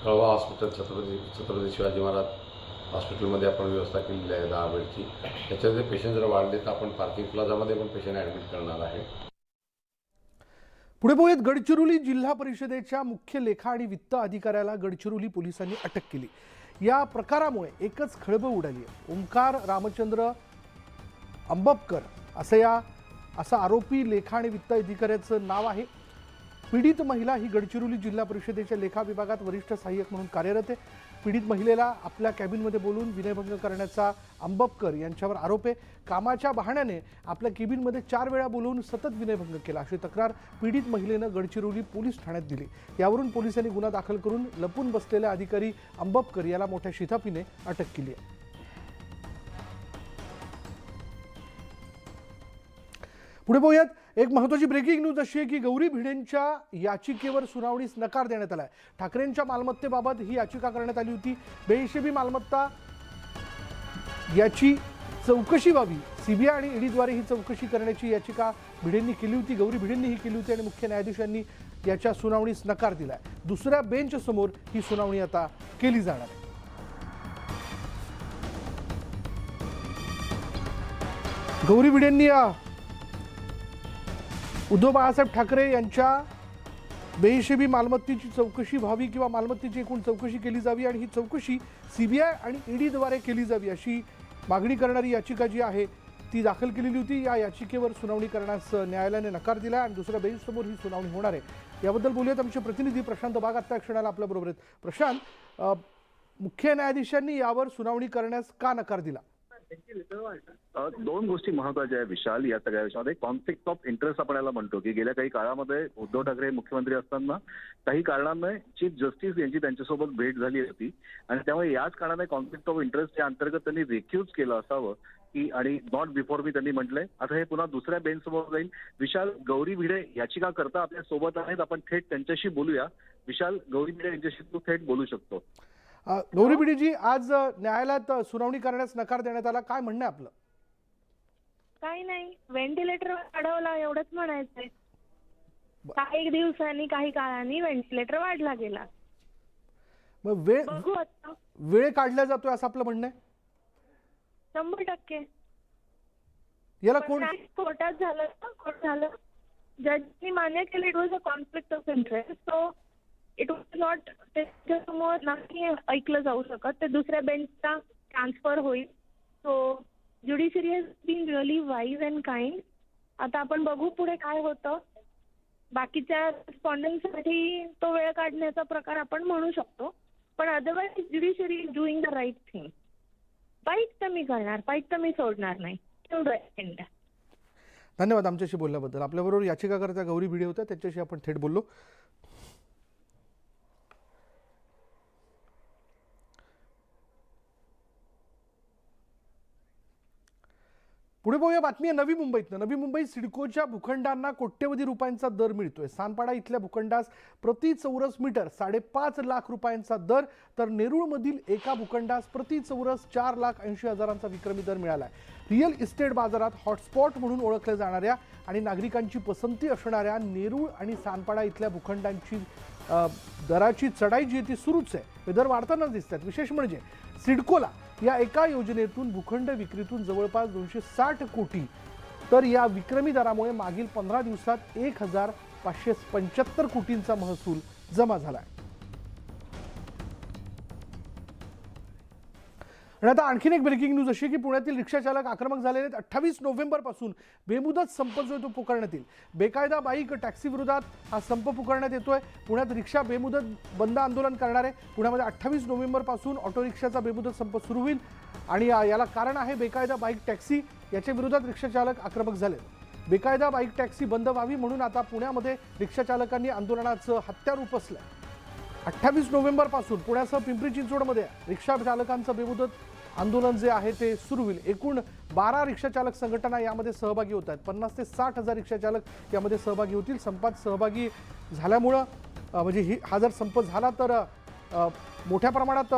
कळवा हॉस्पिटल, छत्रपती शिवाजी महाराज हॉस्पिटलमध्ये आपण व्यवस्था केलेली आहे 10 बेडची. त्याच्यामध्ये पेशंट जर वाढले तर आपण पार्किंग प्लाझामध्ये पण पेशंट ॲडमिट करणार आहे. पुढे पोहेत गडचिरोली जिल्हा परिषदेच्या मुख्य लेखा आणि वित्त अधिकाऱ्याला गडचिरोली पोलिसांनी अटक केली. या प्रकारामुळे एकच खळबळ उडाली आहे. ओंकार रामचंद्र अंबपकर असा आरोपी लेखा आणि वित्त अधिकाऱ्याचं नाव आहे. पीडित महिला ही गडचिरोली जिल्हा परिषदेच्या लेखा विभागात वरिष्ठ सहाय्यक म्हणून कार्यरत आहे. पीडित महिलेला आपल्या कॅबिनमध्ये बोलून विनयभंग करण्याचा अंबपकर यांच्यावर आरोप आहे. कामाच्या बहाण्याने आपल्या केबिनमध्ये 4 वेळा बोलवून सतत विनयभंग केला, अशी तक्रार पीडित महिलेनं गडचिरोली पोलीस ठाण्यात दिली. यावरून पोलिसांनी गुन्हा दाखल करून लपून बसलेल्या अधिकारी अंबपकर याला मोठ्या शिताफीने अटक केली आहे. पुढे पाहूयात एक महत्त्वाची ब्रेकिंग न्यूज अशी आहे की गौरी भिडेंच्या याचिकेवर सुनावणीस नकार देण्यात आला आहे. ठाकरेंच्या मालमत्तेबाबत ही याचिका करण्यात आली होती. बेहिशेबी मालमत्ता याची चौकशी व्हावी, सीबीआय आणि ईडीद्वारे ही चौकशी करण्याची याचिका भिडेंनी केली होती, गौरी भिडेंनी ही केली होती, आणि मुख्य न्यायाधीशांनी याच्या सुनावणीस नकार दिलाय. दुसऱ्या बेंच समोर ही सुनावणी आता केली जाणार आहे. गौरी भिडेंनी उद्धव बाळासाहेब ठाकरे यांच्या बेहिशेबी मालमत्तेची चौकशी व्हावी किंवा मालमत्तेची एकूण चौकशी केली जावी आणि ही चौकशी सीबीआय आणि ईडीद्वारे केली जावी अशी मागणी करणारी याचिका जी आहे ती दाखल केलेली होती. या याचिकेवर सुनावणी करण्यास न्यायालयाने नकार दिला आणि दुसऱ्या बेंचसमोर ही सुनावणी होणार आहे. याबद्दल बोलूयात आमचे प्रतिनिधी प्रशांत बाग आत्ता क्षणाला आपल्याबरोबर आहेत. प्रशांत, मुख्य न्यायाधीशांनी यावर सुनावणी करण्यास का नकार दिला? 2 गोष्टी महत्वाच्या आहे विशाल या सगळ्या विषयामध्ये. कॉन्फ्लिक्ट ऑफ इंटरेस्ट आपण याला म्हणतो की गेल्या काही काळामध्ये उद्धव ठाकरे मुख्यमंत्री असताना काही कारणांमुळे चीफ जस्टिस यांची त्यांच्यासोबत भेट झाली होती आणि त्यामुळे याच कारणाने कॉन्फ्लिक्ट ऑफ इंटरेस्ट या अंतर्गत त्यांनी रिक्यूज केलं असावं की, आणि नॉट बिफोर मी त्यांनी म्हटलंय. आता हे पुन्हा दुसऱ्या बेंच समोर जाईल. विशाल, गौरी भिडे याचिका करता आपल्या सोबत आहेत, आपण थेट त्यांच्याशी बोलूया. विशाल, गौरी भिडे यांच्याशी तू थेट बोलू शकतो. गौरी भिडेजी, आज न्यायालयात सुनावणी करण्यास नकार देण्यात आला, काय म्हणणं आहे आपलं? काही नाही, व्हेंटिलेटर वाढवला एवढंच म्हणायचंय. काही दिवसांनी काही काळाने व्हेंटिलेटर वाढला गेला. मग वेळ काढला जातोय असं आपलं म्हणणं आहे? 100%. याला कोण कोर्टात झालं, जजनी मान्य केलं it was a conflict of interest, so it was not, त्याच्यासमोर नाही ऐकलं जाऊ शकत, ते दुसऱ्या बेंचला ट्रान्सफर होईल. So judiciary has been really wise and kind. आता आपण बघू पुढे काय होतं. बाकीच्या रिस्पॉन्डंटसाठी तो वेळ काढण्याचा प्रकार आपण म्हणू शकतो, पण otherwise judiciary is doing the right thing. Fight तर मी करणार, फाईट तर मी सोडणार नाही. धन्यवाद आमच्याशी बोलल्याबद्दल. आपल्याबरोबर याचिकाकर्त्या गौरी भिडे होत्या, त्याच्याशी आपण थेट बोललो. पुढे पाहूया बातमी आहे नवी मुंबईतनं. नवी मुंबईत सिडकोच्या भूखंडांना कोट्यवधी रुपयांचा दर मिळतोय. सानपाडा इथल्या भूखंडास प्रति चौरस मीटर 5.5 लाख रुपयांचा दर, तर नेरूळमधील एका भूखंडास प्रति चौरस 4,80,000चा विक्रमी दर मिळालाय. रिअल इस्टेट बाजारात हॉटस्पॉट म्हणून ओळखल्या जाणाऱ्या आणि नागरिकांची पसंती असणाऱ्या नेरूळ आणि सानपाडा इथल्या भूखंडांची दराची चढाई जी ती सुरूच आहे. हे दर वाढताना दिसतात. विशेष म्हणजे सिडकोला या एका योजनेतून भूखंड विक्रीतून जवळपास 260 कोटी, तर या विक्रमी दरामुळे मागील 15 दिवसात 1,575 कोटींचा महसूल जमा झाला आहे. आणि आता आणखीन एक ब्रेकिंग न्यूज अशी की पुण्यातील रिक्षा चालक आक्रमक झालेले आहेत. 28 नोव्हेंबरपासून बेमुदत संप जो तो पुकारण्यात येईल. बेकायदा बाईक टॅक्सी विरोधात हा संप पुकारण्यात येतोय. पुण्यात रिक्षा बेमुदत बंद आंदोलन करणार आहे. पुण्यामध्ये 28 नोव्हेंबरपासून ऑटो रिक्षाचा बेमुदत संप सुरू होईल आणि याला कारण आहे बेकायदा बाईक टॅक्सी. याच्या विरोधात रिक्षा चालक आक्रमक झाले. बेकायदा बाईक टॅक्सी बंद व्हावी म्हणून आता पुण्यामध्ये रिक्षा चालकांनी आंदोलनाचं हत्यार उपसलंय. 28 नोव्हेंबरपासून पुण्यासह पिंपरी चिंचवडमध्ये रिक्षा चालकांचं बेमुदत आंदोलन जे आहे ते सुरू होईल. एकूण 12 रिक्षा चालक संघटना यामध्ये सहभागी होत आहेत. 50 ते 60,000 रिक्षा चालक यामध्ये सहभागी होतील. संपात सहभागी झाल्यामुळं म्हणजे हा जर संप झाला तर मोठ्या प्रमाणात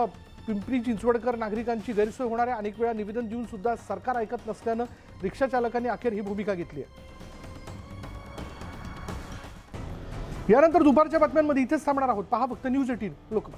पिंपरी चिंचवडकर नागरिकांची गैरसोय होणार आहे. अनेक वेळा निवेदन देऊन सुद्धा सरकार ऐकत नसल्यानं रिक्षा चालकांनी अखेर ही भूमिका घेतली आहे. यानंतर दुपारच्या बातम्यांमध्ये इथेच थांबणार आहोत. पहा फक्त न्यूज 18 लोकमत.